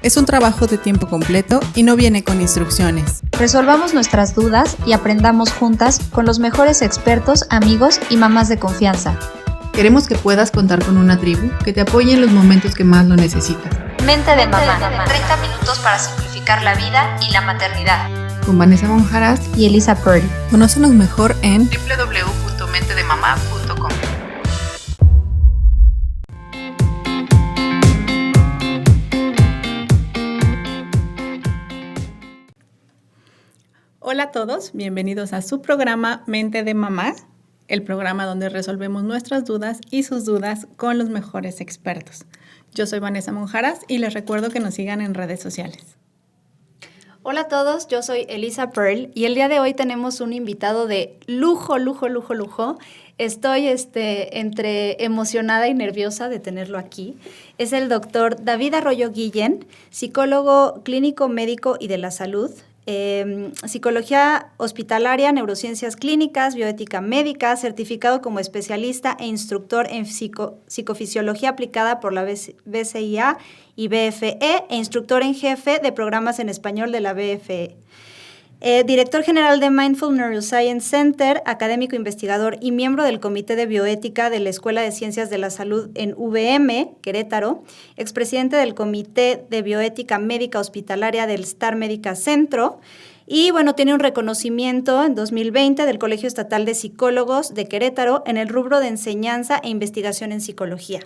Es un trabajo de tiempo completo y no viene con instrucciones. Resolvamos nuestras dudas y aprendamos juntas con los mejores expertos, amigos y mamás de confianza. Queremos que puedas contar con una tribu que te apoye en los momentos que más lo necesitas. Mente de mamá. 30 minutos para simplificar la vida y la maternidad. Con Vanessa Monjaras y Elisa Pearl. Conócenos mejor en www.mentedemamá.com. Hola a todos, bienvenidos a su programa Mente de Mamá, el programa donde resolvemos nuestras dudas y sus dudas con los mejores expertos. Yo soy Vanessa Monjaras y les recuerdo que nos sigan en redes sociales. Hola a todos, yo soy Elisa Pearl y el día de hoy tenemos un invitado de lujo. Estoy entre emocionada y nerviosa de tenerlo aquí. Es el doctor David Arroyo Guillén, psicólogo clínico, médico y de la salud. Psicología hospitalaria, neurociencias clínicas, bioética médica, certificado como especialista e instructor en psicofisiología aplicada por la BCIA y BFE e instructor en jefe de programas en español de la BFE. Director general de Mindful Neuroscience Center, académico investigador y miembro del Comité de Bioética de la Escuela de Ciencias de la Salud en VM, Querétaro, expresidente del Comité de Bioética Médica Hospitalaria del Star Médica Centro, y bueno, tiene un reconocimiento en 2020 del Colegio Estatal de Psicólogos de Querétaro en el rubro de enseñanza e investigación en psicología.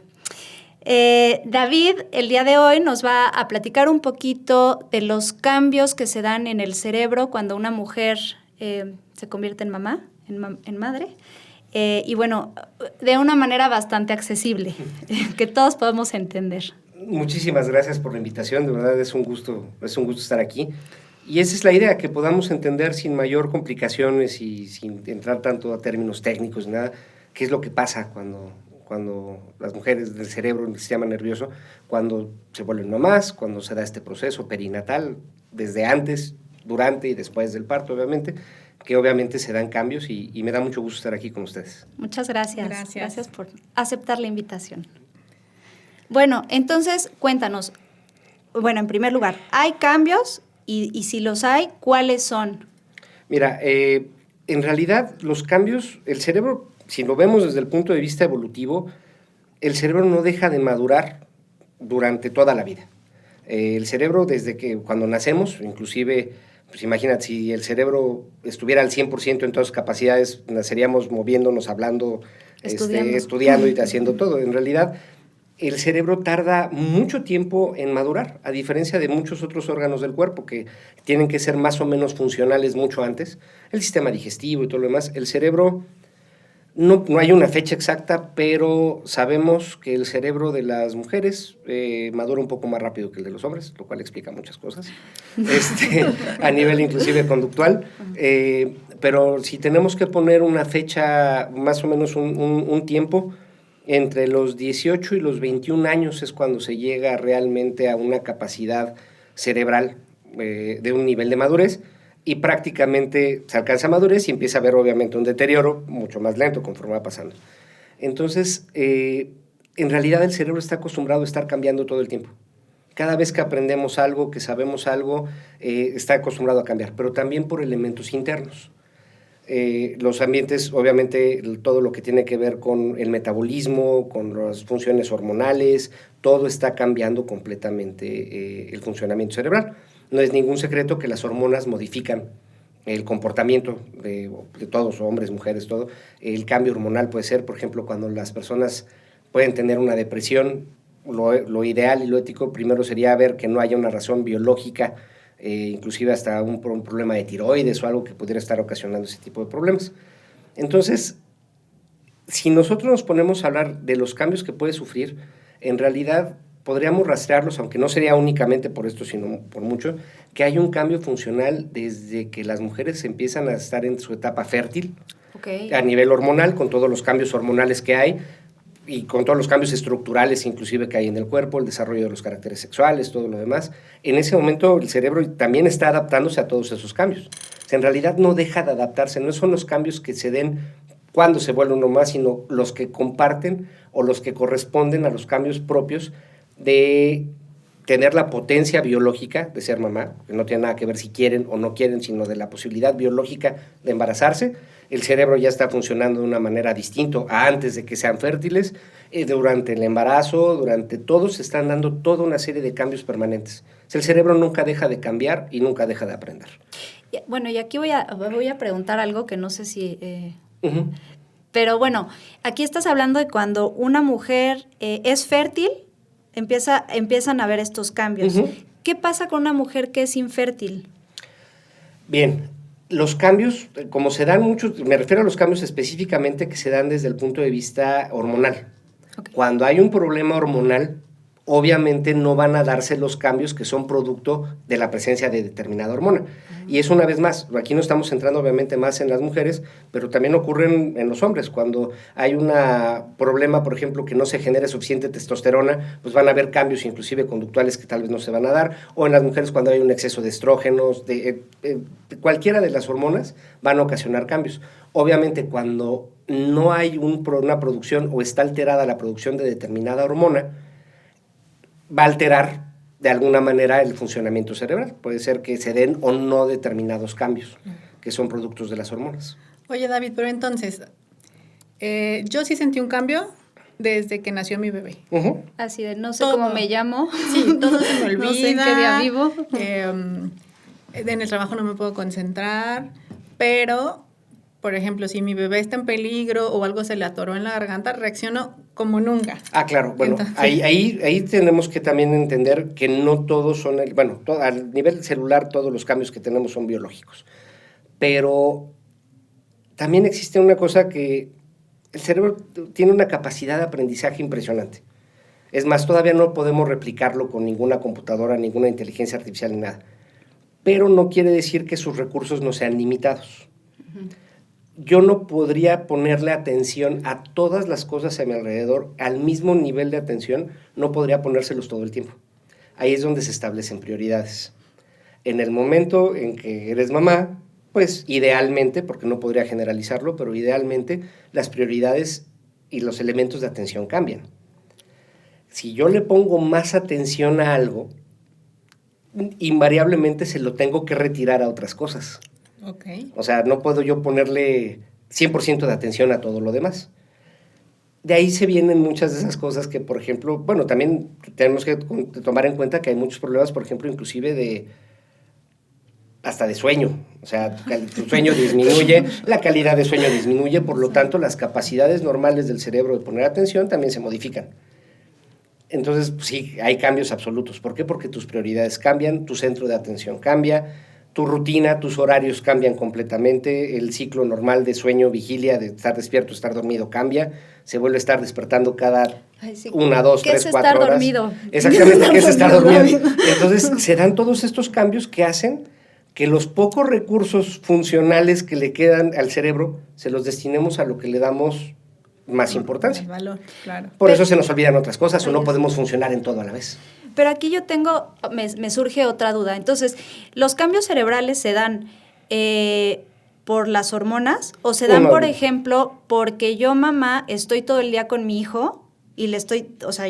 David, el día de hoy nos va a platicar un poquito de los cambios que se dan en el cerebro cuando una mujer se convierte en mamá, en madre, y bueno, de una manera bastante accesible, que todos podemos entender. Muchísimas gracias por la invitación, de verdad es un gusto estar aquí. Y esa es la idea, que podamos entender sin mayor complicaciones y sin entrar tanto a términos técnicos, nada, qué es lo que pasa cuando las mujeres del cerebro, el sistema nervioso, cuando se vuelven mamás, cuando se da este proceso perinatal, desde antes, durante y después del parto, obviamente, que obviamente se dan cambios y me da mucho gusto estar aquí con ustedes. Muchas gracias. Gracias por aceptar la invitación. Bueno, entonces, cuéntanos. Bueno, en primer lugar, ¿hay cambios? Y si los hay, ¿cuáles son? Mira, en realidad los cambios, el cerebro, si lo vemos desde el punto de vista evolutivo, el cerebro no deja de madurar durante toda la vida. El cerebro, desde que cuando nacemos, inclusive, pues imagínate, si el cerebro estuviera al 100% en todas sus capacidades, naceríamos moviéndonos, hablando, estudiando y haciendo todo. En realidad, el cerebro tarda mucho tiempo en madurar, a diferencia de muchos otros órganos del cuerpo que tienen que ser más o menos funcionales mucho antes. El sistema digestivo y todo lo demás, el cerebro... No hay una fecha exacta, pero sabemos que el cerebro de las mujeres madura un poco más rápido que el de los hombres, lo cual explica muchas cosas, a nivel inclusive conductual. Pero si tenemos que poner una fecha, más o menos un tiempo, entre los 18 y los 21 años es cuando se llega realmente a una capacidad cerebral de un nivel de madurez, y prácticamente se alcanza madurez y empieza a haber obviamente un deterioro mucho más lento conforme va pasando. Entonces, en realidad el cerebro está acostumbrado a estar cambiando todo el tiempo. Cada vez que aprendemos algo, que sabemos algo, está acostumbrado a cambiar, pero también por elementos internos. Los ambientes, obviamente, todo lo que tiene que ver con el metabolismo, con las funciones hormonales, todo está cambiando completamente el funcionamiento cerebral. No es ningún secreto que las hormonas modifican el comportamiento de todos, hombres, mujeres, todo. El cambio hormonal puede ser, por ejemplo, cuando las personas pueden tener una depresión, lo ideal y lo ético primero sería ver que no haya una razón biológica, inclusive hasta un problema de tiroides o algo que pudiera estar ocasionando ese tipo de problemas. Entonces, si nosotros nos ponemos a hablar de los cambios que puede sufrir, en realidad podríamos rastrearlos, aunque no sería únicamente por esto, sino por mucho, que hay un cambio funcional desde que las mujeres empiezan a estar en su etapa fértil, a nivel hormonal, con todos los cambios hormonales que hay, y con todos los cambios estructurales inclusive que hay en el cuerpo, el desarrollo de los caracteres sexuales, todo lo demás. En ese momento el cerebro también está adaptándose a todos esos cambios. O sea, en realidad no deja de adaptarse, no son los cambios que se den cuando se vuelve uno más, sino los que comparten o los que corresponden a los cambios propios de tener la potencia biológica de ser mamá, que no tiene nada que ver si quieren o no quieren, sino de la posibilidad biológica de embarazarse. El cerebro ya está funcionando de una manera distinta a antes de que sean fértiles. Durante el embarazo, durante todo, se están dando toda una serie de cambios permanentes. El cerebro nunca deja de cambiar y nunca deja de aprender. Bueno, y aquí voy a preguntar algo que no sé si... Uh-huh. Pero bueno, aquí estás hablando de cuando una mujer es fértil, empiezan a haber estos cambios. Uh-huh. ¿Qué pasa con una mujer que es infértil? Bien, los cambios, como se dan muchos, me refiero a los cambios específicamente que se dan desde el punto de vista hormonal. Okay. Cuando hay un problema hormonal, obviamente no van a darse los cambios que son producto de la presencia de determinada hormona. Y eso, una vez más, aquí no estamos centrando obviamente más en las mujeres, pero también ocurren en los hombres. Cuando hay un problema, por ejemplo, que no se genere suficiente testosterona, pues van a haber cambios inclusive conductuales que tal vez no se van a dar, o en las mujeres cuando hay un exceso de estrógenos, cualquiera de las hormonas van a ocasionar cambios. Obviamente, cuando no hay una producción o está alterada la producción de determinada hormona, va a alterar de alguna manera el funcionamiento cerebral. Puede ser que se den o no determinados cambios que son productos de las hormonas. Oye, David, pero entonces, yo sí sentí un cambio desde que nació mi bebé. Uh-huh. Así de, no sé Todo. cómo me llamo. Sí, todo se me olvida. No sé en qué día vivo. En el trabajo no me puedo concentrar, pero, por ejemplo, si mi bebé está en peligro o algo se le atoró en la garganta, reacciono como nunca. Ah, claro. Bueno, Entonces, ahí tenemos que también entender que no todos son, al nivel celular todos los cambios que tenemos son biológicos. Pero también existe una cosa que el cerebro tiene una capacidad de aprendizaje impresionante. Es más, todavía no podemos replicarlo con ninguna computadora, ninguna inteligencia artificial ni nada. Pero no quiere decir que sus recursos no sean limitados. Uh-huh. Yo no podría ponerle atención a todas las cosas a mi alrededor, al mismo nivel de atención, no podría ponérselos todo el tiempo. Ahí es donde se establecen prioridades. En el momento en que eres mamá, pues idealmente, porque no podría generalizarlo, pero idealmente las prioridades y los elementos de atención cambian. Si yo le pongo más atención a algo, invariablemente se lo tengo que retirar a otras cosas. Okay. O sea, no puedo yo ponerle 100% de atención a todo lo demás. De ahí se vienen muchas de esas cosas que, por ejemplo, bueno, también tenemos que tomar en cuenta que hay muchos problemas, por ejemplo, inclusive hasta de sueño. O sea, tu sueño disminuye, la calidad de sueño disminuye, por lo tanto, las capacidades normales del cerebro de poner atención también se modifican. Entonces, pues, sí, hay cambios absolutos. ¿Por qué? Porque tus prioridades cambian, tu centro de atención cambia, tu rutina, tus horarios cambian completamente, el ciclo normal de sueño, vigilia, de estar despierto, estar dormido cambia, se vuelve a estar despertando cada 1, 2, 3, 4 horas. ¿Qué es estar dormido? Exactamente, ¿qué es estar dormido? Entonces, se dan todos estos cambios que hacen que los pocos recursos funcionales que le quedan al cerebro se los destinemos a lo que le damos más importancia. El valor, claro. Por eso se nos olvidan otras cosas o no podemos funcionar en todo a la vez. Pero aquí yo me surge otra duda. Entonces, ¿los cambios cerebrales se dan por las hormonas o se dan, por ejemplo, porque yo, mamá, estoy todo el día con mi hijo y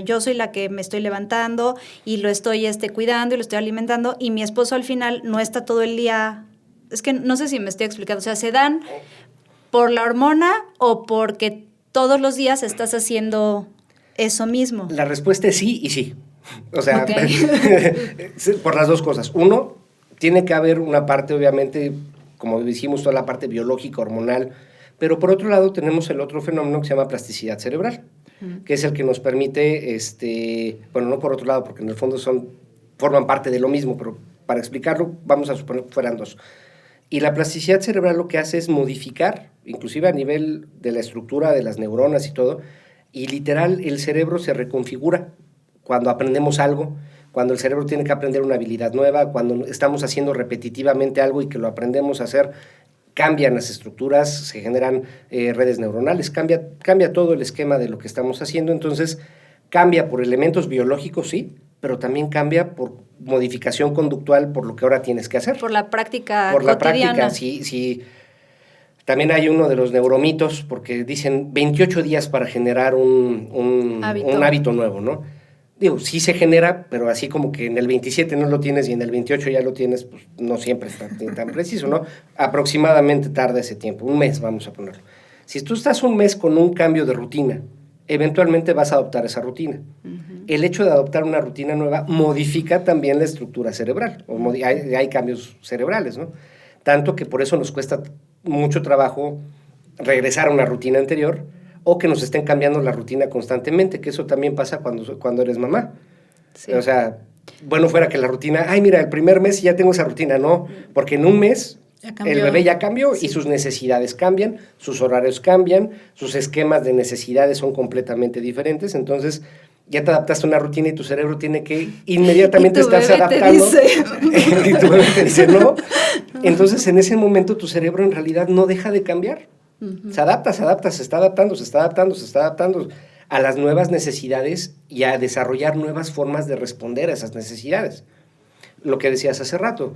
yo soy la que me estoy levantando y lo estoy cuidando y lo estoy alimentando y mi esposo al final no está todo el día? Es que no sé si me estoy explicando. O sea, ¿se dan por la hormona o porque todos los días estás haciendo eso mismo? La respuesta es sí y sí. O sea, okay. Por las dos cosas. Uno, tiene que haber una parte, obviamente, como dijimos, toda la parte biológica, hormonal, pero por otro lado tenemos el otro fenómeno que se llama plasticidad cerebral, que es el que nos permite, bueno, no por otro lado, porque en el fondo forman parte de lo mismo, pero para explicarlo vamos a suponer que fueran dos. Y la plasticidad cerebral lo que hace es modificar, inclusive a nivel de la estructura de las neuronas y todo, y literal el cerebro se reconfigura cuando aprendemos algo, cuando el cerebro tiene que aprender una habilidad nueva, cuando estamos haciendo repetitivamente algo y que lo aprendemos a hacer, cambian las estructuras, se generan redes neuronales, cambia todo el esquema de lo que estamos haciendo. Entonces, cambia por elementos biológicos, sí, pero también cambia por modificación conductual, por lo que ahora tienes que hacer. Por la práctica por cotidiana. Por la práctica, sí. También hay uno de los neuromitos, porque dicen 28 días para generar un hábito nuevo, ¿no? Digo, sí se genera, pero así como que en el 27 no lo tienes y en el 28 ya lo tienes, pues no siempre está tan preciso, ¿no? Aproximadamente tarda ese tiempo, un mes vamos a ponerlo. Si tú estás un mes con un cambio de rutina, eventualmente vas a adoptar esa rutina. El hecho de adoptar una rutina nueva modifica también la estructura cerebral, hay cambios cerebrales, ¿no? Tanto que por eso nos cuesta mucho trabajo regresar a una rutina anterior, o que nos estén cambiando la rutina constantemente, que eso también pasa cuando eres mamá. Sí. O sea, bueno fuera que la rutina, ay, mira, el primer mes ya tengo esa rutina, no, porque en un mes el bebé ya cambió, sí, y sus necesidades cambian, sus horarios cambian, sus esquemas de necesidades son completamente diferentes, entonces ya te adaptaste a una rutina y tu cerebro tiene que inmediatamente estarse adaptando. Y tu bebé te dice no. Entonces, en ese momento tu cerebro en realidad no deja de cambiar. Se adapta, se está adaptando a las nuevas necesidades y a desarrollar nuevas formas de responder a esas necesidades. Lo que decías hace rato,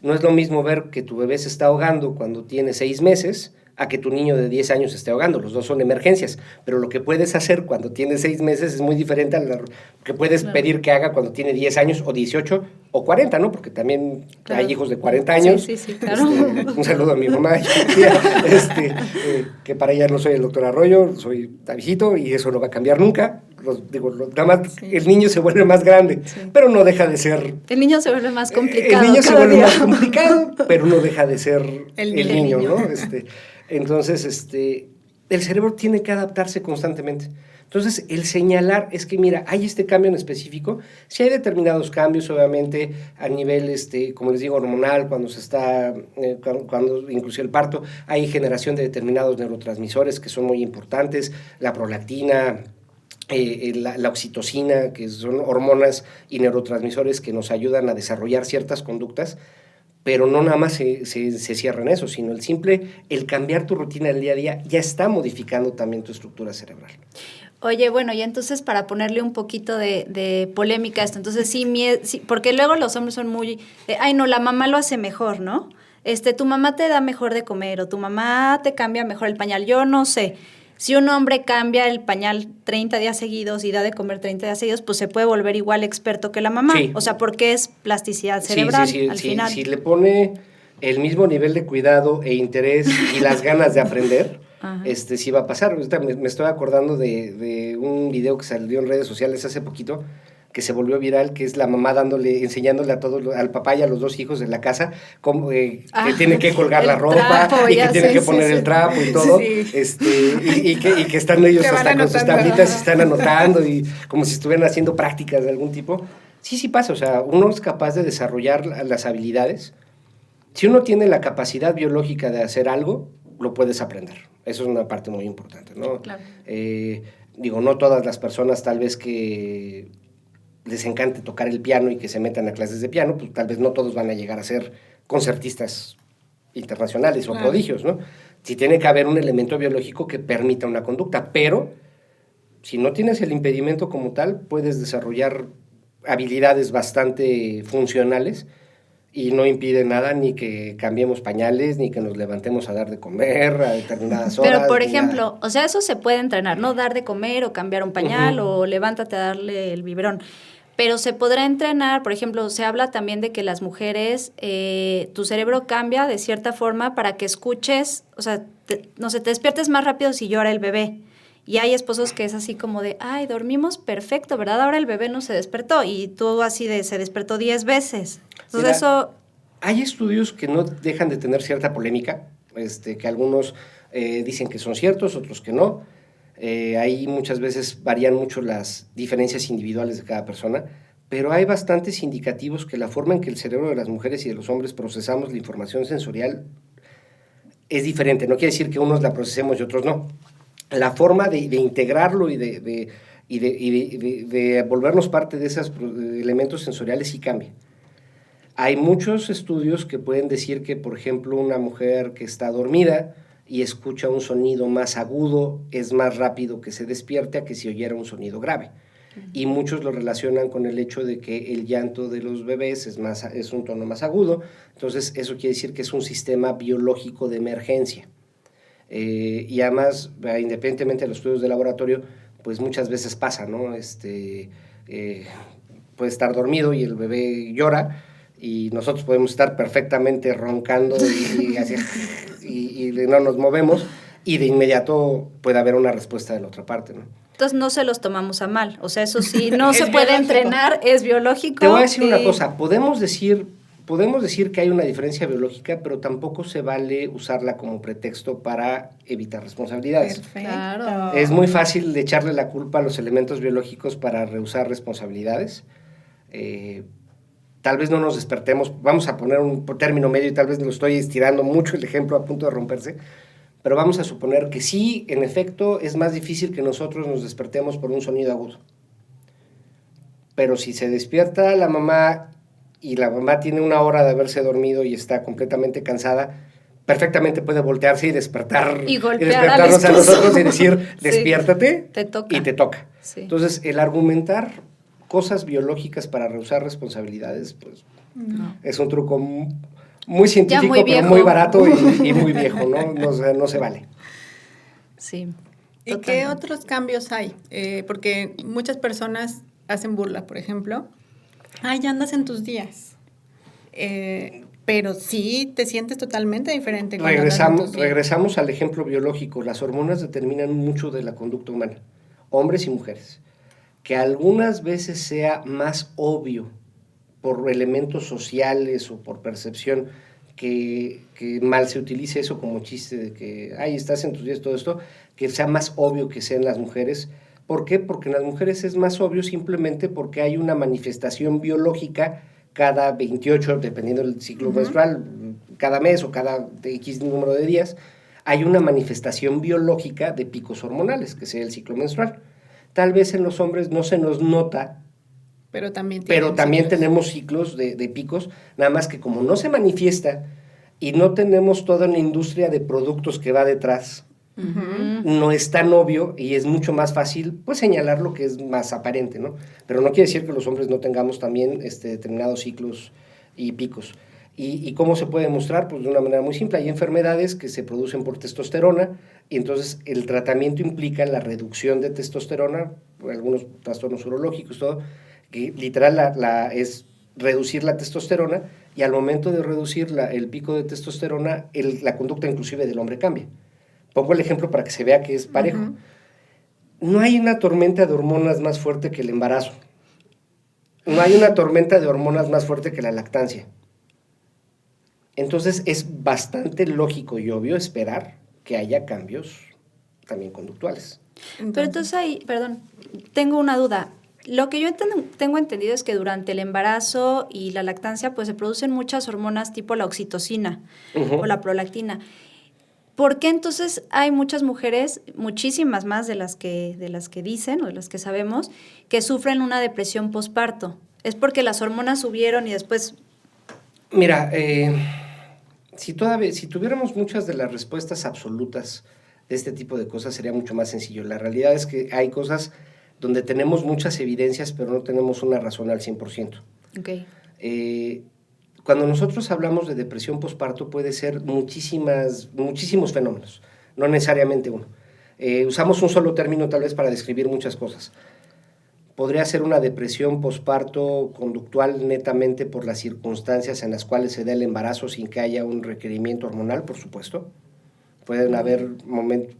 no es lo mismo ver que tu bebé se está ahogando cuando tiene 6 meses a que tu niño de 10 años se esté ahogando. Los dos son emergencias, pero lo que puedes hacer cuando tiene 6 meses es muy diferente a lo que puedes pedir que haga cuando tiene 10 años o 18 o 40, ¿no? Porque también hay hijos de 40 años. Sí, claro. Un saludo a mi mamá, que para ella no soy el doctor Arroyo, soy viejito y eso no va a cambiar nunca. Nada más el niño se vuelve más grande, pero no deja de ser... El niño se vuelve más complicado. El niño se vuelve más complicado, pero no deja de ser el niño, ¿no? Entonces, el cerebro tiene que adaptarse constantemente. Entonces, el señalar es que, mira, hay este cambio en específico. Si hay determinados cambios, obviamente, a nivel, como les digo, hormonal, cuando se está, cuando inclusive el parto, hay generación de determinados neurotransmisores que son muy importantes, la prolactina, la oxitocina, que son hormonas y neurotransmisores que nos ayudan a desarrollar ciertas conductas, pero no nada más se cierra en eso, sino el cambiar tu rutina del día a día ya está modificando también tu estructura cerebral. Oye, bueno, y entonces para ponerle un poquito de polémica a esto, entonces sí, porque luego los hombres son muy, ay no, la mamá lo hace mejor, ¿no? Tu mamá te da mejor de comer o tu mamá te cambia mejor el pañal, yo no sé. Si un hombre cambia el pañal 30 días seguidos y da de comer 30 días seguidos, pues se puede volver igual experto que la mamá. Sí. O sea, porque es plasticidad cerebral al final. Si le pone el mismo nivel de cuidado e interés y las ganas de aprender, sí va a pasar. Ahorita me estoy acordando de un video que salió en redes sociales hace poquito, que se volvió viral, que es la mamá enseñándole a todos, al papá y a los 2 hijos de la casa, cómo que tiene que colgar la ropa y que tiene que poner el trapo y todo, y que están ellos hasta con sus tablitas y están anotando y como si estuvieran haciendo prácticas de algún tipo. Sí pasa, o sea, uno es capaz de desarrollar las habilidades. Si uno tiene la capacidad biológica de hacer algo, lo puedes aprender. Eso es una parte muy importante, ¿no? Claro. No todas las personas tal vez que les encante tocar el piano y que se metan a clases de piano, pues tal vez no todos van a llegar a ser concertistas internacionales o prodigios, ¿no? Sí tiene que haber un elemento biológico que permita una conducta, pero si no tienes el impedimento como tal, puedes desarrollar habilidades bastante funcionales y no impide nada ni que cambiemos pañales, ni que nos levantemos a dar de comer a determinadas horas. Pero, por ejemplo, o sea, eso se puede entrenar, ¿no? Dar de comer o cambiar un pañal o levántate a darle el biberón. Pero se podrá entrenar, por ejemplo, se habla también de que las mujeres, tu cerebro cambia de cierta forma para que escuches, o sea, te despiertes más rápido si llora el bebé. Y hay esposos que es así como de, ay, dormimos perfecto, ¿verdad? Ahora el bebé no se despertó y tú así se despertó 10 veces. Entonces eso... Hay estudios que no dejan de tener cierta polémica, que algunos dicen que son ciertos, otros que no. Ahí muchas veces varían mucho las diferencias individuales de cada persona, pero hay bastantes indicativos que la forma en que el cerebro de las mujeres y de los hombres procesamos la información sensorial es diferente. No quiere decir que unos la procesemos y otros no. La forma de integrarlo y de volvernos parte de esos elementos sensoriales sí cambia. Hay muchos estudios que pueden decir que, por ejemplo, una mujer que está dormida y escucha un sonido más agudo es más rápido que se despierte a que si oyera un sonido grave. Y muchos lo relacionan con el hecho de que el llanto de los bebés es un tono más agudo. Entonces, eso quiere decir que es un sistema biológico de emergencia. Y además, independientemente de los estudios de laboratorio, pues muchas veces pasa, ¿no? puede estar dormido y el bebé llora, y nosotros podemos estar perfectamente roncando y no nos movemos, y de inmediato puede haber una respuesta de la otra parte, ¿no? Entonces no se los tomamos a mal. O sea, eso sí, no Es se puede biológico. entrenar, es biológico. Te voy a decir una cosa, podemos decir que hay una diferencia biológica, pero tampoco se vale usarla como pretexto para evitar responsabilidades. Perfecto. Claro. Es muy fácil de echarle la culpa a los elementos biológicos para rehusar responsabilidades. Tal vez no nos despertemos, vamos a poner un término medio y tal vez lo estoy estirando mucho el ejemplo a punto de romperse, pero vamos a suponer que sí, en efecto, es más difícil que nosotros nos despertemos por un sonido agudo. Pero si se despierta la mamá y la mamá tiene una hora de haberse dormido y está completamente cansada, perfectamente puede voltearse y despertar Y golpear despertarnos al a esposo. nosotros y decir, Sí. despiértate, Te toca. y te toca. Sí. Entonces, el argumentar cosas biológicas para rehusar responsabilidades, pues, es un truco muy científico, muy pero viejo. muy barato y muy viejo, ¿no? No se vale. Sí. ¿Y qué Totalmente. otros cambios hay? Porque muchas personas hacen burla, por ejemplo. Ay, ya andas en tus días. Pero sí te sientes totalmente diferente cuando andas en tus días. Regresamos al ejemplo biológico. Las hormonas determinan mucho de la conducta humana, hombres y mujeres. Que algunas veces sea más obvio por elementos sociales o por percepción que mal se utilice eso como chiste de que, ay, estás en tus días, todo esto, que sea más obvio que sea en las mujeres. ¿Por qué? Porque en las mujeres es más obvio simplemente porque hay una manifestación biológica cada 28, dependiendo del ciclo menstrual, cada mes o cada X número de días, hay una manifestación biológica de picos hormonales, que sea el ciclo menstrual. Tal vez en los hombres no se nos nota, Pero también, pero también ciclos. tenemos ciclos de picos, nada más que como no se manifiesta y no tenemos toda una industria de productos que va detrás, no es tan obvio y es mucho más fácil pues señalar lo que es más aparente, ¿no? Pero no quiere decir que los hombres no tengamos también determinados ciclos y picos. ¿Y cómo se puede demostrar? Pues de una manera muy simple. Hay enfermedades que se producen por testosterona y entonces el tratamiento implica la reducción de testosterona, por algunos trastornos urológicos, todo, que literal es reducir la testosterona, y al momento de reducir el pico de testosterona, la conducta inclusive del hombre cambia. Pongo el ejemplo para que se vea que es parejo. No hay una tormenta de hormonas más fuerte que el embarazo. No hay una tormenta de hormonas más fuerte que la lactancia. Entonces es bastante lógico y obvio esperar que haya cambios también conductuales. Pero entonces ahí, perdón, tengo una duda. Lo que yo tengo entendido es que durante el embarazo y la lactancia pues se producen muchas hormonas tipo la oxitocina o la prolactina. ¿Por qué entonces hay muchas mujeres, muchísimas más de las que dicen o de las que sabemos, que sufren una depresión posparto? ¿Es porque las hormonas subieron y después...? Mira, si tuviéramos muchas de las respuestas absolutas de este tipo de cosas, sería mucho más sencillo. La realidad es que hay cosas donde tenemos muchas evidencias, pero no tenemos una razón al 100%. Okay. Cuando nosotros hablamos de depresión posparto puede ser muchísimos fenómenos, no necesariamente uno. Usamos un solo término tal vez para describir muchas cosas. Podría ser una depresión posparto conductual netamente por las circunstancias en las cuales se da el embarazo sin que haya un requerimiento hormonal, por supuesto. Pueden haber momentos,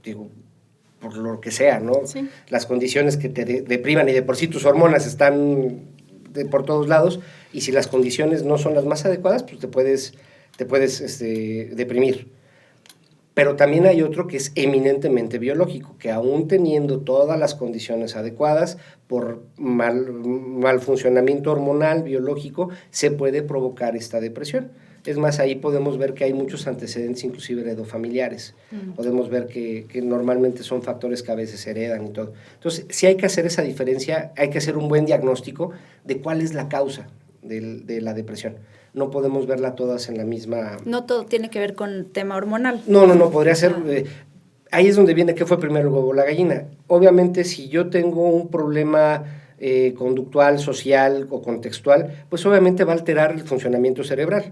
por lo que sea, ¿no? Sí. Las condiciones que te depriman y de por sí tus hormonas están por todos lados, y si las condiciones no son las más adecuadas, pues te puedes deprimir. Pero también hay otro que es eminentemente biológico, que aún teniendo todas las condiciones adecuadas, por mal funcionamiento hormonal, biológico, se puede provocar esta depresión. Es más, ahí podemos ver que hay muchos antecedentes, inclusive heredofamiliares. Podemos ver que normalmente son factores que a veces se heredan y todo. Entonces, sí hay que hacer esa diferencia, hay que hacer un buen diagnóstico de cuál es la causa de la depresión. No podemos verla todas en la misma... No todo tiene que ver con tema hormonal. No, podría ser... ahí es donde viene qué fue primero el huevo o la gallina. Obviamente, si yo tengo un problema conductual, social o contextual, pues obviamente va a alterar el funcionamiento cerebral.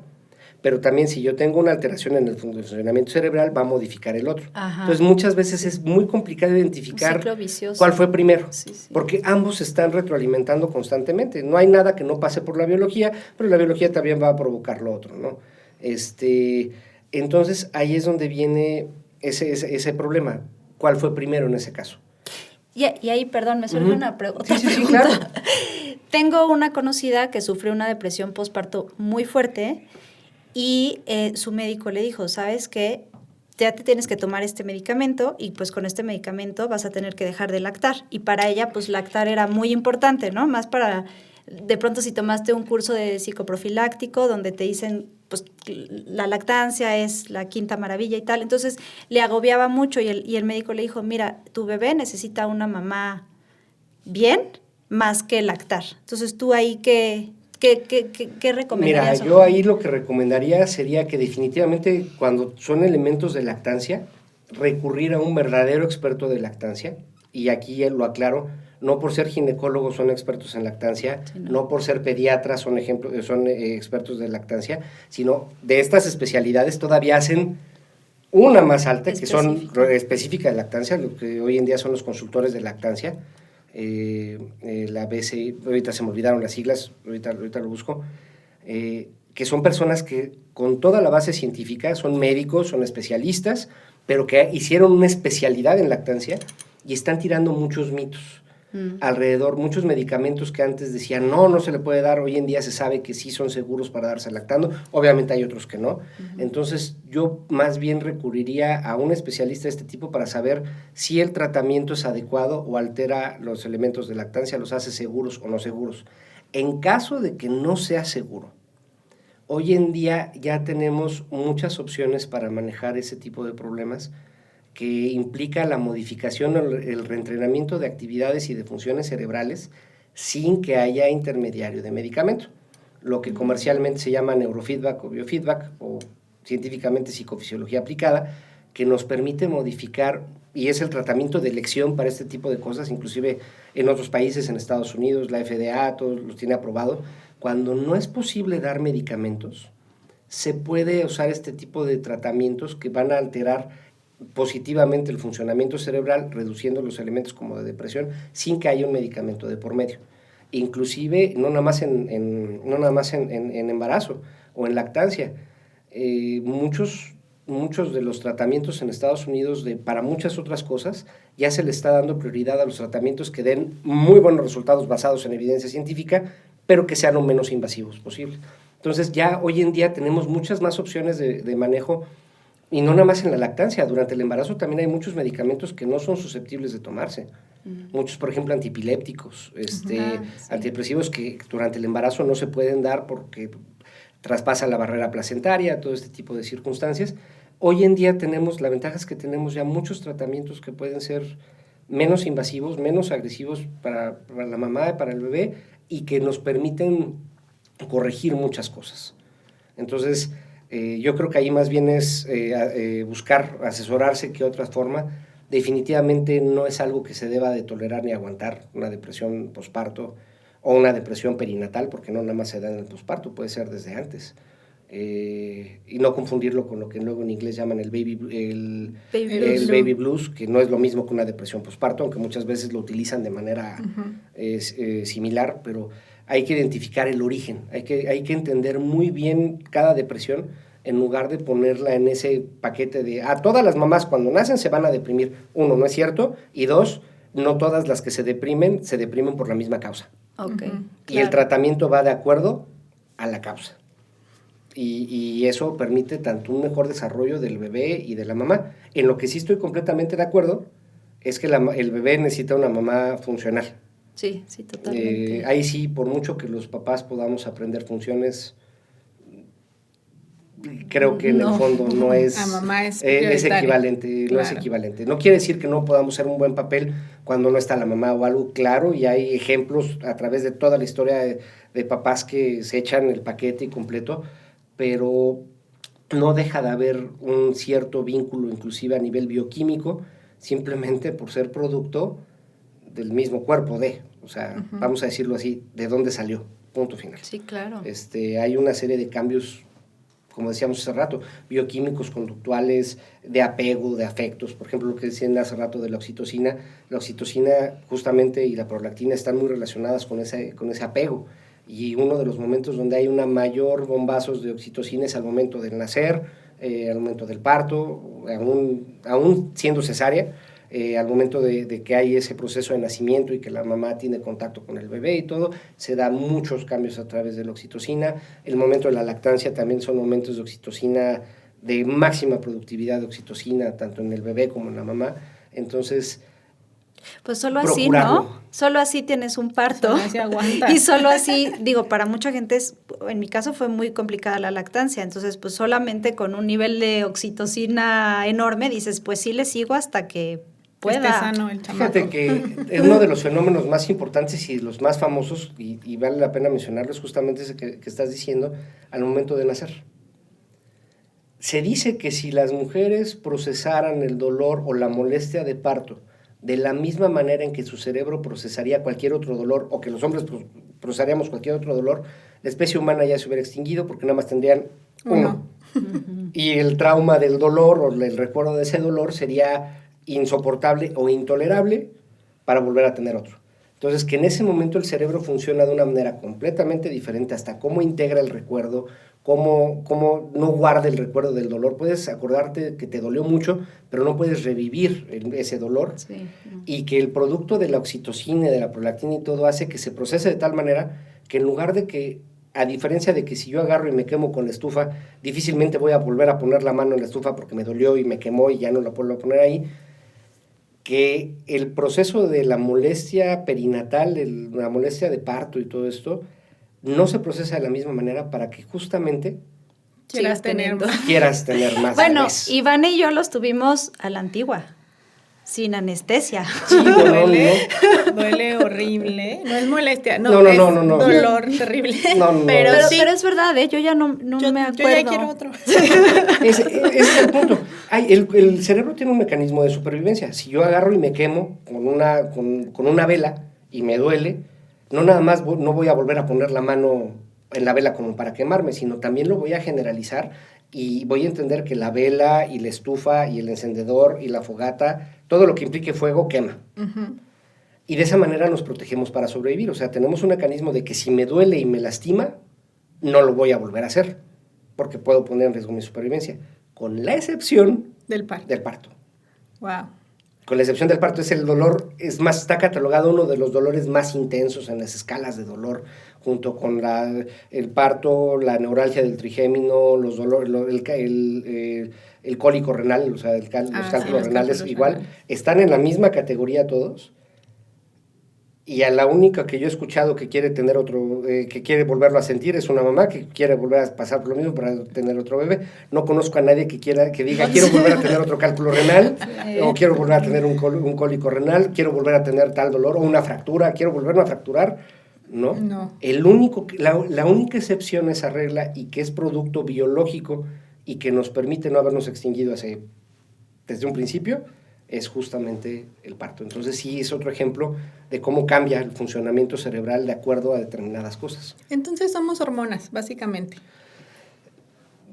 pero también si yo tengo una alteración en el funcionamiento cerebral, va a modificar el otro. Ajá. Entonces, muchas veces es muy complicado Un identificar ciclo vicioso. cuál fue primero, Sí, sí. porque ambos se están retroalimentando constantemente. No hay nada que no pase por la biología, pero la biología también va a provocar lo otro, ¿no? Entonces, ahí es donde viene ese problema. ¿Cuál fue primero en ese caso? Y ahí, perdón, me surge otra pregunta. Claro. Tengo una conocida que sufrió una depresión postparto muy fuerte y su médico le dijo, ¿sabes qué? Ya te tienes que tomar este medicamento y pues con este medicamento vas a tener que dejar de lactar. Y para ella, pues lactar era muy importante, ¿no? Más para, de pronto si tomaste un curso de psicoprofiláctico donde te dicen, pues la lactancia es la quinta maravilla y tal. Entonces le agobiaba mucho y el médico le dijo, mira, tu bebé necesita una mamá bien más que lactar. Entonces tú ahí, ¿qué recomendarías? Mira, yo ahí lo que recomendaría sería que definitivamente cuando son elementos de lactancia, recurrir a un verdadero experto de lactancia, y aquí lo aclaro, no por ser ginecólogos son expertos en lactancia, Sí, no por ser pediatras son expertos de lactancia, sino de estas especialidades todavía hacen una más alta, que son específicas de lactancia, lo que hoy en día son los consultores de lactancia, la BCI, ahorita se me olvidaron las siglas, ahorita lo busco, que son personas que con toda la base científica son médicos, son especialistas, pero que hicieron una especialidad en lactancia y están tirando muchos mitos alrededor, muchos medicamentos que antes decían no se le puede dar, hoy en día se sabe que sí son seguros para darse lactando, obviamente hay otros que no. Entonces yo más bien recurriría a un especialista de este tipo para saber si el tratamiento es adecuado o altera los elementos de lactancia, los hace seguros o no seguros. En caso de que no sea seguro, hoy en día ya tenemos muchas opciones para manejar ese tipo de problemas, que implica la modificación o el reentrenamiento de actividades y de funciones cerebrales sin que haya intermediario de medicamento, lo que comercialmente se llama neurofeedback o biofeedback, o científicamente psicofisiología aplicada, que nos permite modificar, y es el tratamiento de elección para este tipo de cosas, inclusive en otros países, en Estados Unidos, la FDA, todos los tiene aprobado. Cuando no es posible dar medicamentos, se puede usar este tipo de tratamientos que van a alterar positivamente el funcionamiento cerebral, reduciendo los elementos como de depresión, sin que haya un medicamento de por medio. Inclusive, no nada más en embarazo o en lactancia. Muchos de los tratamientos en Estados Unidos para muchas otras cosas, ya se le está dando prioridad a los tratamientos que den muy buenos resultados basados en evidencia científica, pero que sean lo menos invasivos posible. Entonces, ya hoy en día tenemos muchas más opciones de manejo. Y no nada más en la lactancia, durante el embarazo también hay muchos medicamentos que no son susceptibles de tomarse. Muchos, por ejemplo, antipilépticos, antidepresivos que durante el embarazo no se pueden dar porque traspasa la barrera placentaria, todo este tipo de circunstancias. Hoy en día la ventaja es que tenemos ya muchos tratamientos que pueden ser menos invasivos, menos agresivos para la mamá y para el bebé, y que nos permiten corregir muchas cosas. Entonces, yo creo que ahí más bien es buscar asesorarse que otra forma. Definitivamente no es algo que se deba de tolerar ni aguantar, una depresión posparto o una depresión perinatal, porque no nada más se da en el posparto, puede ser desde antes. Y no confundirlo con lo que luego en inglés llaman el baby blues, que no es lo mismo que una depresión posparto, aunque muchas veces lo utilizan de manera similar, pero hay que identificar el origen, hay que entender muy bien cada depresión, en lugar de ponerla en ese paquete de todas las mamás cuando nacen se van a deprimir. Uno, no es cierto, y dos, no todas las que se deprimen por la misma causa. Okay, y el tratamiento va de acuerdo a la causa. Y eso permite tanto un mejor desarrollo del bebé y de la mamá. En lo que sí estoy completamente de acuerdo es que el bebé necesita una mamá funcional. Sí, totalmente. Ahí sí, por mucho que los papás podamos aprender funciones, creo que en el fondo no es, mamá es equivalente, claro. No es equivalente. No quiere decir que no podamos hacer un buen papel cuando no está la mamá o algo, claro, y hay ejemplos a través de toda la historia de papás que se echan el paquete completo, pero no deja de haber un cierto vínculo, inclusive a nivel bioquímico, simplemente por ser producto del mismo cuerpo o sea, vamos a decirlo así, de dónde salió, punto final. Sí, claro. Hay una serie de cambios como decíamos hace rato, bioquímicos conductuales, de apego, de afectos. Por ejemplo, lo que decían hace rato de la oxitocina justamente y la prolactina están muy relacionadas con ese apego. Y uno de los momentos donde hay una mayor bombazos de oxitocina es al momento del nacer, al momento del parto, aún siendo cesárea, al momento de que hay ese proceso de nacimiento y que la mamá tiene contacto con el bebé y todo, se dan muchos cambios a través de la oxitocina. El momento de la lactancia también son momentos de oxitocina, de máxima productividad de oxitocina, tanto en el bebé como en la mamá. Entonces, pues solo así, ¿no? Solo así tienes un parto. Solo así aguantas. Y solo así, digo, para mucha gente, en mi caso fue muy complicada la lactancia, entonces pues solamente con un nivel de oxitocina enorme dices, pues sí le sigo hasta que pueda. Esté sano el chamaco. Fíjate que es uno de los fenómenos más importantes y los más famosos, y vale la pena mencionarlo, es justamente ese que estás diciendo, al momento de nacer. Se dice que si las mujeres procesaran el dolor o la molestia de parto de la misma manera en que su cerebro procesaría cualquier otro dolor, o que los hombres procesaríamos cualquier otro dolor, la especie humana ya se hubiera extinguido porque nada más tendrían uno. Y el trauma del dolor o el recuerdo de ese dolor sería insoportable o intolerable para volver a tener otro. Entonces, que en ese momento el cerebro funciona de una manera completamente diferente, hasta cómo integra el recuerdo, cómo no guarda el recuerdo del dolor. Puedes acordarte que te dolió mucho, pero no puedes revivir ese dolor. Sí. Y que el producto de la oxitocina y de la prolactina y todo hace que se procese de tal manera que en lugar de que, a diferencia de que si yo agarro y me quemo con la estufa, difícilmente voy a volver a poner la mano en la estufa porque me dolió y me quemó y ya no la puedo poner ahí, que el proceso de la molestia perinatal, la molestia de parto y todo esto, no se procesa de la misma manera para que justamente Quieras tener más Bueno, bebés. Iván y yo los tuvimos a la antigua, sin anestesia. Sí, Duele horrible. No es molestia, no. No. Dolor terrible. No. Pero sí. Pero es verdad, yo ya no me acuerdo. Yo ya quiero otro. Ese es el punto. El cerebro tiene un mecanismo de supervivencia. Si yo agarro y me quemo con una vela y me duele, no nada más no voy a volver a poner la mano en la vela como para quemarme, sino también lo voy a generalizar y voy a entender que la vela y la estufa y el encendedor y la fogata, todo lo que implique fuego quema. Uh-huh. Y de esa manera nos protegemos para sobrevivir. O sea, tenemos un mecanismo de que si me duele y me lastima, no lo voy a volver a hacer, porque puedo poner en riesgo mi supervivencia, con la excepción Del parto. Wow. Con la excepción del parto, es el dolor, está catalogado uno de los dolores más intensos en las escalas de dolor, junto con el parto, la neuralgia del trigémino, los dolores, el cólico renal, o sea, los cálculos renales igual, están en la misma categoría todos. Y a la única que yo he escuchado que quiere tener que quiere volverlo a sentir es una mamá que quiere volver a pasar por lo mismo para tener otro bebé. No conozco a nadie que diga quiero volver a tener otro cálculo renal, o quiero volver a tener un cólico renal, quiero volver a tener tal dolor, o una fractura, quiero volverme a fracturar. No. La única excepción a esa regla, y que es producto biológico y que nos permite no habernos extinguido desde un principio, es justamente el parto. Entonces sí es otro ejemplo de cómo cambia el funcionamiento cerebral de acuerdo a determinadas cosas. Entonces somos hormonas, básicamente.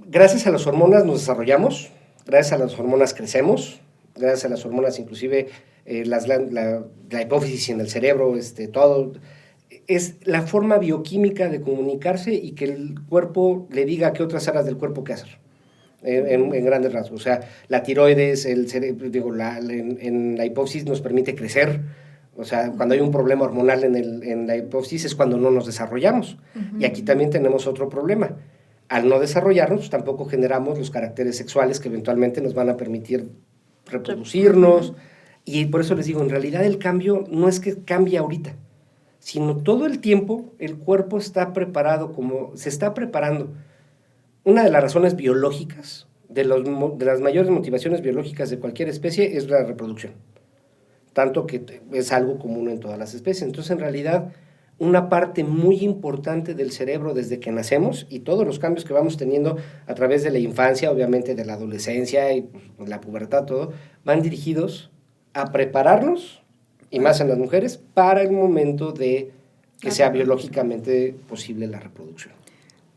Gracias a las hormonas nos desarrollamos, gracias a las hormonas crecemos, gracias a las hormonas inclusive la hipófisis en el cerebro, todo. Es la forma bioquímica de comunicarse y que el cuerpo le diga a qué otras áreas del cuerpo qué hacer. En grandes rasgos, o sea, la tiroides, el cerebro, en la hipófisis nos permite crecer, o sea, cuando hay un problema hormonal en la hipófisis es cuando no nos desarrollamos. Uh-huh. Y aquí también tenemos otro problema. Al no desarrollarnos, pues, tampoco generamos los caracteres sexuales que eventualmente nos van a permitir reproducirnos. Uh-huh. Y por eso les digo, en realidad el cambio no es que cambie ahorita, sino todo el tiempo el cuerpo está preparado, se está preparando. Una de las razones biológicas, de las mayores motivaciones biológicas de cualquier especie es la reproducción. Tanto que es algo común en todas las especies. Entonces, en realidad, una parte muy importante del cerebro desde que nacemos y todos los cambios que vamos teniendo a través de la infancia, obviamente de la adolescencia y pues, la pubertad, todo, van dirigidos a prepararnos, y más en las mujeres, para el momento de que sea biológicamente posible la reproducción.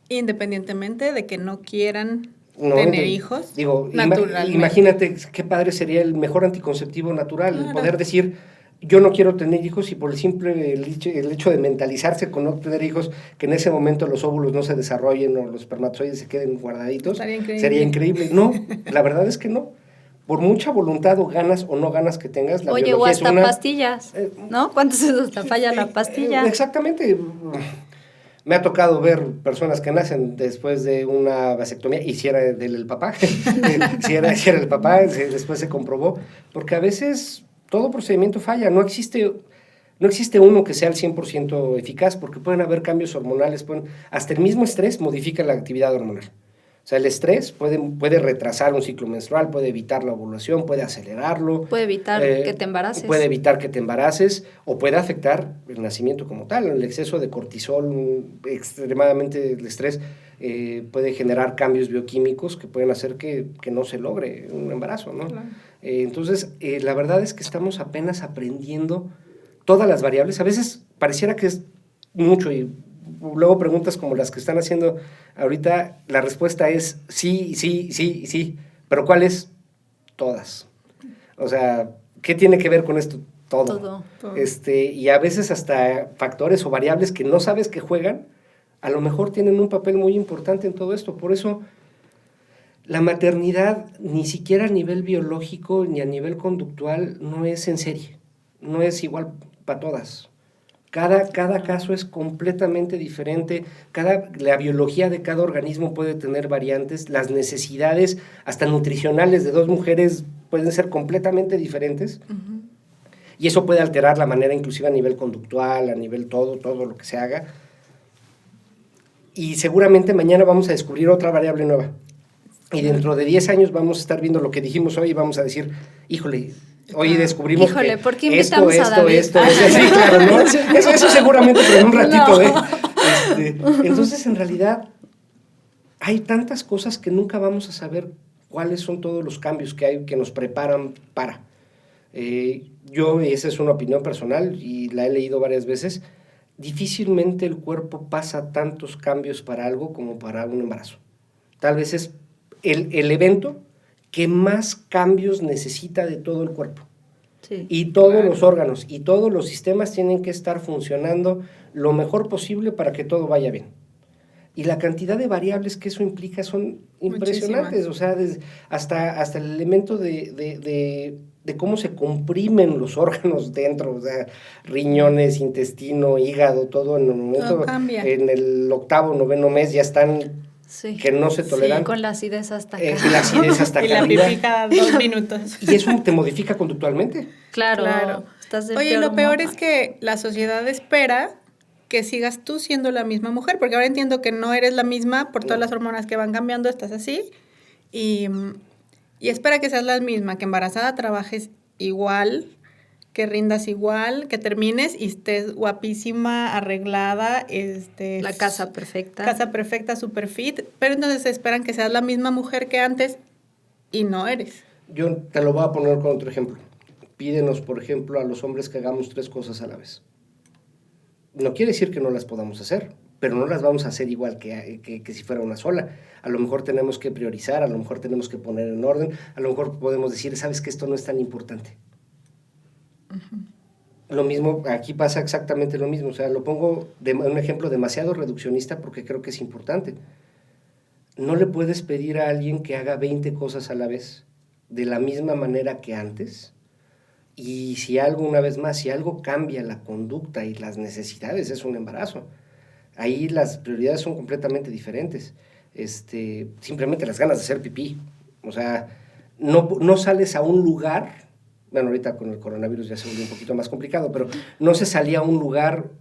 Independientemente de que no quieran No, tener hijos, naturalmente. Imagínate qué padre sería el mejor anticonceptivo natural, el Claro. poder decir, yo no quiero tener hijos y por el hecho de mentalizarse con no tener hijos, que en ese momento los óvulos no se desarrollen o los espermatozoides se queden guardaditos, Estaría increíble. sería increíble. No, la verdad es que no. Por mucha voluntad o ganas o no ganas que tengas, la Oye, o biología hasta es una... pastillas, ¿no? ¿Cuántas veces hasta falla la pastilla? Exactamente. Me ha tocado ver personas que nacen después de una vasectomía, y si era del papá, si era el papá, después se comprobó, porque a veces todo procedimiento falla, no existe uno que sea al 100% eficaz, porque pueden haber cambios hormonales, hasta el mismo estrés modifica la actividad hormonal. O sea, el estrés puede retrasar un ciclo menstrual, puede evitar la ovulación, puede acelerarlo. Puede evitar que te embaraces. Puede evitar que te embaraces o puede afectar el nacimiento como tal. El exceso de cortisol, extremadamente el estrés, puede generar cambios bioquímicos que pueden hacer que no se logre un embarazo, ¿no? Claro. Entonces, la verdad es que estamos apenas aprendiendo todas las variables. A veces pareciera que es mucho y luego preguntas como las que están haciendo ahorita, la respuesta es sí, sí, sí, sí. ¿Pero cuáles? Todas. O sea, ¿qué tiene que ver con esto? Todo. Y a veces hasta factores o variables que no sabes que juegan, a lo mejor tienen un papel muy importante en todo esto. Por eso, la maternidad, ni siquiera a nivel biológico ni a nivel conductual, no es en serie. No es igual para todas. Cada caso es completamente diferente, la biología de cada organismo puede tener variantes, las necesidades hasta nutricionales de dos mujeres pueden ser completamente diferentes, y eso puede alterar la manera inclusive a nivel conductual, a nivel todo lo que se haga, y seguramente mañana vamos a descubrir otra variable nueva, y dentro de 10 años vamos a estar viendo lo que dijimos hoy y vamos a decir, híjole, hoy descubrimos Híjole, que ¿por qué invitamos a David? sí, claro, ¿no? Eso seguramente, pero en un ratito, no. Entonces, en realidad, hay tantas cosas que nunca vamos a saber cuáles son todos los cambios que hay que nos preparan para. Esa es una opinión personal y la he leído varias veces, difícilmente el cuerpo pasa tantos cambios para algo como para un embarazo. Tal vez es el evento que más cambios necesita de todo el cuerpo. Sí, y todos los órganos y todos los sistemas tienen que estar funcionando lo mejor posible para que todo vaya bien. Y la cantidad de variables que eso implica son impresionantes. Muchísimas. O sea, hasta el elemento de cómo se comprimen los órganos dentro, o sea, riñones, intestino, hígado, todo en el momento, en el 8º, 9º mes ya están... Sí. Que no se toleran. Sí, con la acidez hasta acá. La acidez hasta acá. Y la pipí cada 2 minutos. Y eso te modifica conductualmente. Claro. Oye, lo peor es que la sociedad espera que sigas tú siendo la misma mujer, porque ahora entiendo que no eres la misma por todas las hormonas que van cambiando, estás así, y espera que seas la misma, que embarazada trabajes igual, que rindas igual, que termines y estés guapísima, arreglada, la casa perfecta. Casa perfecta, super fit, pero entonces esperan que seas la misma mujer que antes y no eres. Yo te lo voy a poner con otro ejemplo. Pídenos, por ejemplo, a los hombres que hagamos 3 cosas a la vez. No quiere decir que no las podamos hacer, pero no las vamos a hacer igual que si fuera una sola. A lo mejor tenemos que priorizar, a lo mejor tenemos que poner en orden, a lo mejor podemos decir, ¿sabes que esto no es tan importante? Lo mismo, aquí pasa exactamente lo mismo, o sea, lo pongo un ejemplo demasiado reduccionista porque creo que es importante. No le puedes pedir a alguien que haga 20 cosas a la vez de la misma manera que antes, y si algo cambia la conducta y las necesidades, es un embarazo. Ahí las prioridades son completamente diferentes. Simplemente las ganas de hacer pipí, o sea, no sales a un lugar. Bueno, ahorita con el coronavirus ya se volvió un poquito más complicado, pero no se salía a un lugar,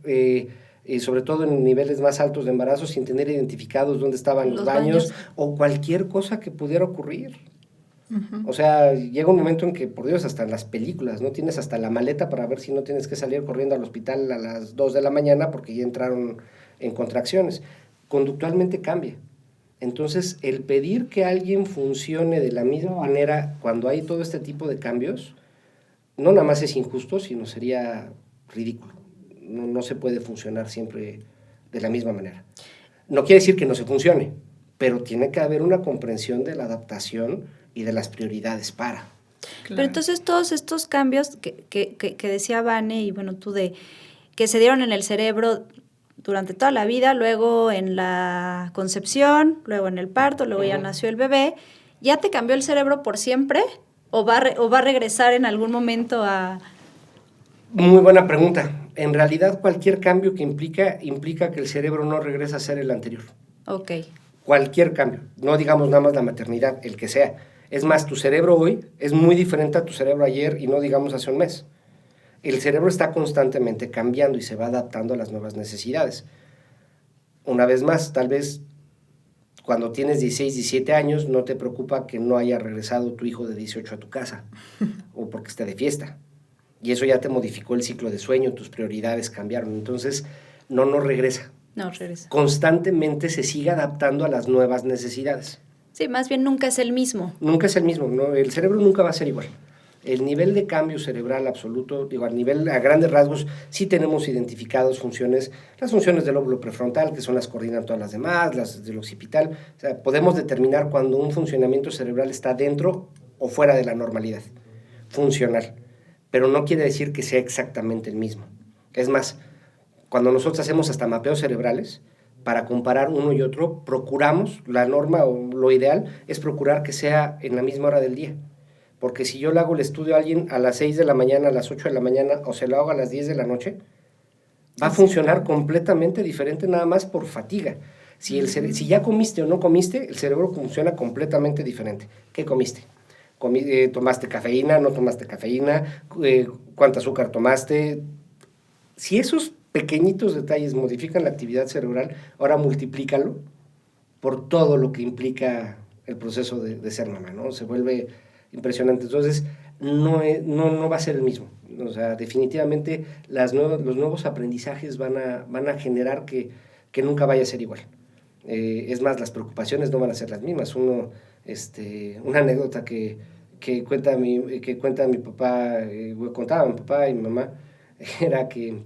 sobre todo en niveles más altos de embarazo, sin tener identificados dónde estaban los baños o cualquier cosa que pudiera ocurrir. O sea, llega un momento en que, por Dios, hasta en las películas, ¿no? Tienes hasta la maleta para ver si no tienes que salir corriendo al hospital a las 2 de la mañana porque ya entraron en contracciones. Conductualmente cambia. Entonces, el pedir que alguien funcione de la misma manera cuando hay todo este tipo de cambios, no nada más es injusto, sino sería ridículo. No se puede funcionar siempre de la misma manera. No quiere decir que no se funcione, pero tiene que haber una comprensión de la adaptación y de las prioridades para. Pero entonces todos estos cambios que decía Vane y bueno, tú que se dieron en el cerebro durante toda la vida, luego en la concepción, luego en el parto, luego ya nació el bebé, ¿ya te cambió el cerebro por siempre? ¿O va a regresar en algún momento a...? Muy buena pregunta. En realidad, cualquier cambio que implica que el cerebro no regresa a ser el anterior. Ok. Cualquier cambio, no digamos nada más la maternidad, el que sea. Es más, tu cerebro hoy es muy diferente a tu cerebro ayer y no digamos hace un mes. El cerebro está constantemente cambiando y se va adaptando a las nuevas necesidades. Una vez más, tal vez cuando tienes 16, 17 años no te preocupa que no haya regresado tu hijo de 18 a tu casa o porque esté de fiesta. Y eso ya te modificó el ciclo de sueño, tus prioridades cambiaron. Entonces, no regresa. No regresa. Constantemente se sigue adaptando a las nuevas necesidades. Sí, más bien nunca es el mismo. Nunca es el mismo, ¿no? El cerebro nunca va a ser igual. El nivel de cambio cerebral absoluto, digo, a grandes rasgos, sí tenemos identificados las funciones del lóbulo prefrontal, que son las que coordinan todas las demás, las del occipital. O sea, podemos determinar cuando un funcionamiento cerebral está dentro o fuera de la normalidad funcional, pero no quiere decir que sea exactamente el mismo. Es más, cuando nosotros hacemos hasta mapeos cerebrales, para comparar uno y otro, procuramos, la norma o lo ideal es procurar que sea en la misma hora del día. Porque si yo le hago el estudio a alguien a las 6 de la mañana, a las 8 de la mañana, o se lo hago a las 10 de la noche, va a funcionar completamente diferente nada más por fatiga. Si ya comiste o no comiste, el cerebro funciona completamente diferente. ¿Qué comiste? ¿Tomaste cafeína? ¿No tomaste cafeína? ¿Cuánto azúcar tomaste? Si esos pequeñitos detalles modifican la actividad cerebral, ahora multiplícalo por todo lo que implica el proceso de ser mamá, ¿no? Se vuelve impresionante. Entonces, no va a ser el mismo. O sea, definitivamente los nuevos aprendizajes van a generar que nunca vaya a ser igual. Es más, las preocupaciones no van a ser las mismas. Una anécdota que cuenta mi papá, contaba mi papá y mi mamá, era que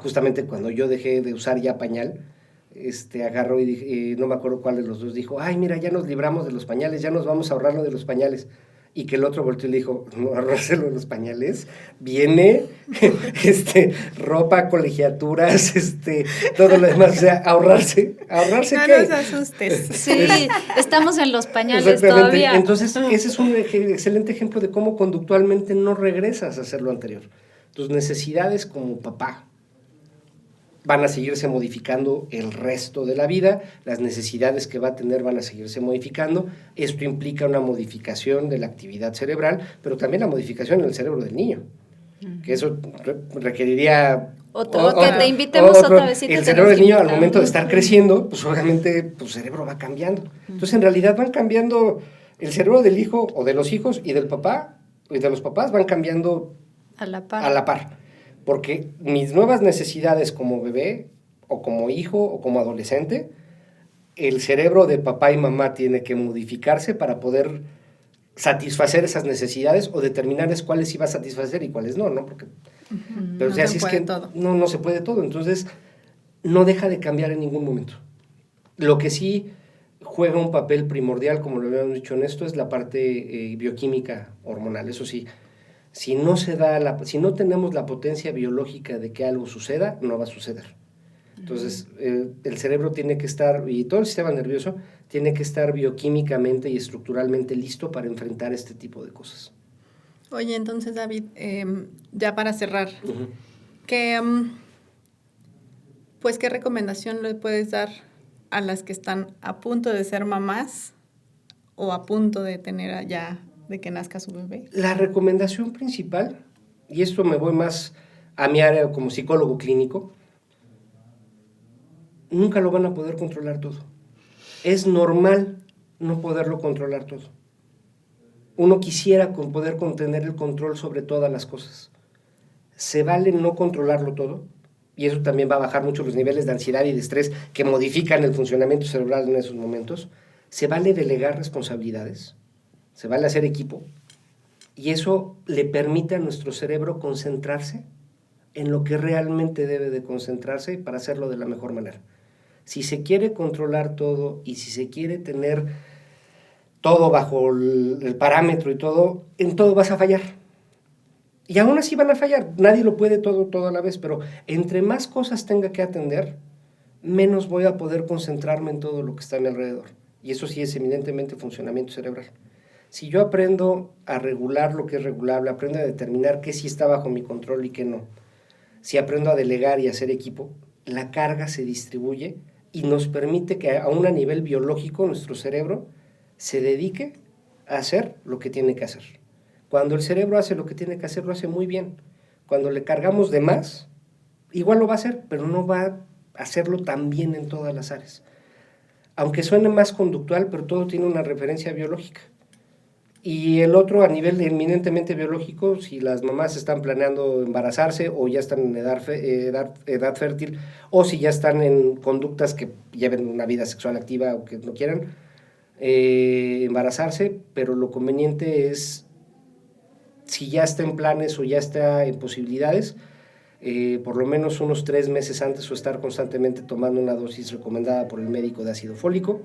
justamente cuando yo dejé de usar ya pañal, agarró y dije, no me acuerdo cuál de los dos dijo, ay, mira, ya nos libramos de los pañales, ya nos vamos a ahorrar lo de los pañales. Y que el otro volteó y le dijo, no, ahorrárselo de los pañales, viene ropa, colegiaturas, todo lo demás, o sea, ahorrarse no ¿qué? No nos asustes. Sí, estamos en los pañales todavía. Entonces, ese es un excelente ejemplo de cómo conductualmente no regresas a hacer lo anterior. Tus necesidades como papá van a seguirse modificando el resto de la vida, las necesidades que va a tener van a seguirse modificando, esto implica una modificación de la actividad cerebral, pero también la modificación en el cerebro del niño, que eso requeriría... que te invitemos otra vez. El cerebro del niño al momento de estar creciendo, pues obviamente tu cerebro va cambiando. Entonces en realidad van cambiando el cerebro del hijo o de los hijos y del papá, y de los papás van cambiando a la par. Porque mis nuevas necesidades como bebé, o como hijo, o como adolescente, el cerebro de papá y mamá tiene que modificarse para poder satisfacer esas necesidades o determinar cuáles sí va a satisfacer y cuáles no, ¿no? Porque, pero no o sea, se si puede es que todo. No se puede todo. Entonces, no deja de cambiar en ningún momento. Lo que sí juega un papel primordial, como lo habíamos dicho en esto, es la parte bioquímica hormonal. Eso sí, si no tenemos la potencia biológica de que algo suceda, no va a suceder. Entonces, el cerebro tiene que estar, y todo el sistema nervioso, tiene que estar bioquímicamente y estructuralmente listo para enfrentar este tipo de cosas. Oye, entonces, David, ya para cerrar, ¿qué recomendación le puedes dar a las que están a punto de ser mamás o a punto de tener ya de que nazca su bebé? La recomendación principal, y esto me voy más a mi área como psicólogo clínico, nunca lo van a poder controlar todo. Es normal no poderlo controlar todo. Uno quisiera poder tener el control sobre todas las cosas. Se vale no controlarlo todo, y eso también va a bajar mucho los niveles de ansiedad y de estrés que modifican el funcionamiento cerebral en esos momentos. Se vale delegar responsabilidades. Se vale hacer equipo, y eso le permite a nuestro cerebro concentrarse en lo que realmente debe de concentrarse para hacerlo de la mejor manera. Si se quiere controlar todo y si se quiere tener todo bajo el parámetro y todo, en todo vas a fallar. Y aún así van a fallar. Nadie lo puede todo a la vez, pero entre más cosas tenga que atender, menos voy a poder concentrarme en todo lo que está a mi alrededor. Y eso sí es eminentemente funcionamiento cerebral. Si yo aprendo a regular lo que es regulable, aprendo a determinar qué sí está bajo mi control y qué no, si aprendo a delegar y a hacer equipo, la carga se distribuye y nos permite que a un nivel biológico nuestro cerebro se dedique a hacer lo que tiene que hacer. Cuando el cerebro hace lo que tiene que hacer, lo hace muy bien. Cuando le cargamos de más, igual lo va a hacer, pero no va a hacerlo tan bien en todas las áreas. Aunque suene más conductual, pero todo tiene una referencia biológica. Y el otro, a nivel eminentemente biológico, si las mamás están planeando embarazarse o ya están en edad fértil, o si ya están en conductas que lleven una vida sexual activa o que no quieran embarazarse, pero lo conveniente es, si ya está en planes o ya está en posibilidades, por lo menos unos 3 meses antes o estar constantemente tomando una dosis recomendada por el médico de ácido fólico.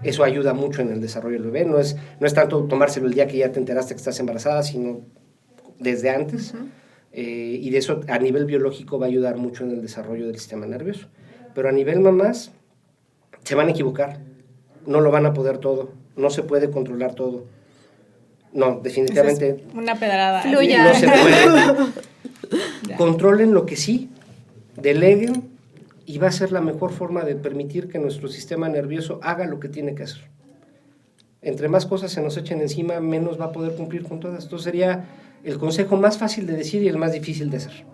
Eso ayuda mucho en el desarrollo del bebé. No es tanto tomárselo el día que ya te enteraste que estás embarazada, sino desde antes. Uh-huh. Y de eso a nivel biológico va a ayudar mucho en el desarrollo del sistema nervioso. Pero a nivel mamás se van a equivocar. No lo van a poder todo. No se puede controlar todo. No, definitivamente. Es una pedrada. Fluya. No se puede. Controlen lo que sí. Deleguen. Y va a ser la mejor forma de permitir que nuestro sistema nervioso haga lo que tiene que hacer. Entre más cosas se nos echen encima, menos va a poder cumplir con todas. Entonces sería el consejo más fácil de decir y el más difícil de hacer.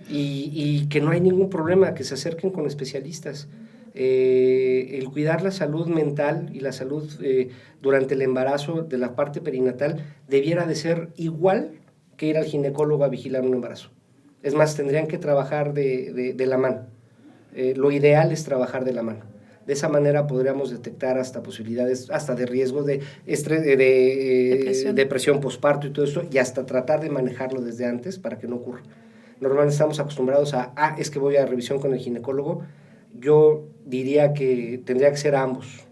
Y que no hay ningún problema, que se acerquen con especialistas. El cuidar la salud mental y la salud durante el embarazo de la parte perinatal debiera de ser igual que ir al ginecólogo a vigilar un embarazo. Es más, tendrían que trabajar de la mano. Lo ideal es trabajar de la mano. De esa manera podríamos detectar hasta posibilidades, hasta de riesgo de depresión postparto y todo esto, y hasta tratar de manejarlo desde antes para que no ocurra. Normalmente estamos acostumbrados es que voy a revisión con el ginecólogo. Yo diría que tendría que ser a ambos.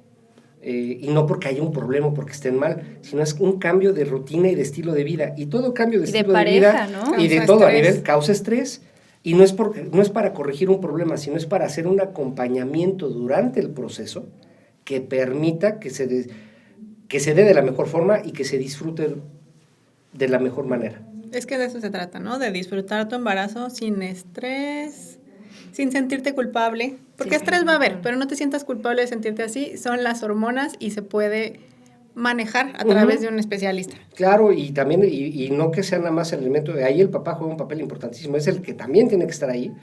Y no porque haya un problema, porque estén mal, sino es un cambio de rutina y de estilo de vida. Y todo cambio de estilo de vida, ¿no? Y de todo a nivel causa estrés. Y no es para corregir un problema, sino es para hacer un acompañamiento durante el proceso que permita que se dé de la mejor forma y que se disfrute de la mejor manera. Es que de eso se trata, ¿no? De disfrutar tu embarazo sin estrés, sin sentirte culpable. Porque estrés va a haber, pero no te sientas culpable de sentirte así. Son las hormonas y se puede manejar a través de un especialista. Claro, y también, y no que sea nada más el elemento de ahí, el papá juega un papel importantísimo, es el que también tiene que estar ahí,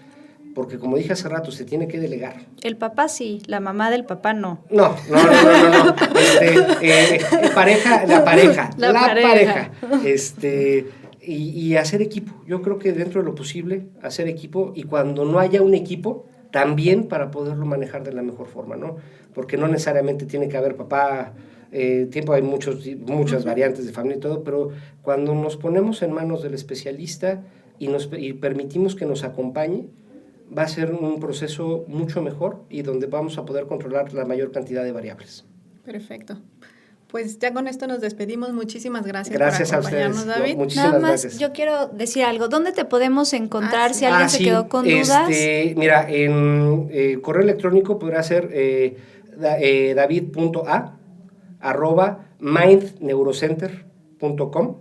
porque como dije hace rato, se tiene que delegar. El papá sí, la mamá del papá no. No. La pareja. Y hacer equipo. Yo creo que dentro de lo posible, hacer equipo, y cuando no haya un equipo, también para poderlo manejar de la mejor forma, ¿no? Porque no necesariamente tiene que haber papá, tiempo, hay muchas variantes de familia y todo, pero cuando nos ponemos en manos del especialista y permitimos que nos acompañe, va a ser un proceso mucho mejor y donde vamos a poder controlar la mayor cantidad de variables. Perfecto. Pues ya con esto nos despedimos. Muchísimas gracias por acompañarnos, David. Muchísimas Nada más, gracias. Yo quiero decir algo. ¿Dónde te podemos encontrar si alguien se quedó con dudas? Mira, en correo electrónico podrá ser david.a@mindneurocenter.com.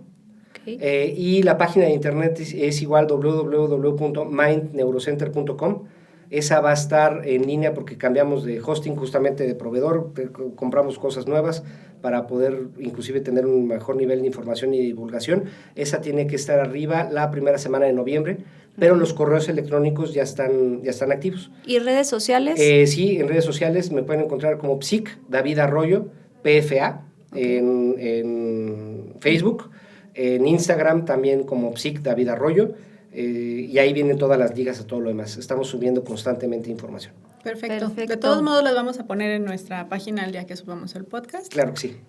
Okay. Y la página de internet es igual, www.mindneurocenter.com. Esa va a estar en línea porque cambiamos de hosting, justamente de proveedor, compramos cosas nuevas para poder inclusive tener un mejor nivel de información y divulgación. Esa tiene que estar arriba la primera semana de noviembre, pero los correos electrónicos ya están activos. ¿Y redes sociales? Sí, en redes sociales me pueden encontrar como Psic David Arroyo, PFA, en Facebook, en Instagram también como Psic David Arroyo. Y ahí vienen todas las ligas a todo lo demás. Estamos subiendo constantemente información. Perfecto. De Perfecto. todos modos, las vamos a poner en nuestra página el día que subamos el podcast. Claro que sí.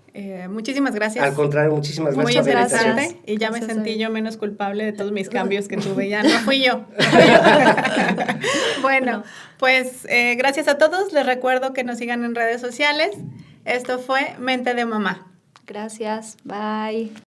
Muchísimas gracias. Al contrario, muchísimas Muy gracias por la invitación. interesante. Y ya Gracias, me sentí David. yo menos culpable de todos mis cambios que tuve. Ya no fui yo. Bueno, pues gracias a todos. Les recuerdo que nos sigan en redes sociales. Esto fue Mente de Mamá. Gracias. Bye.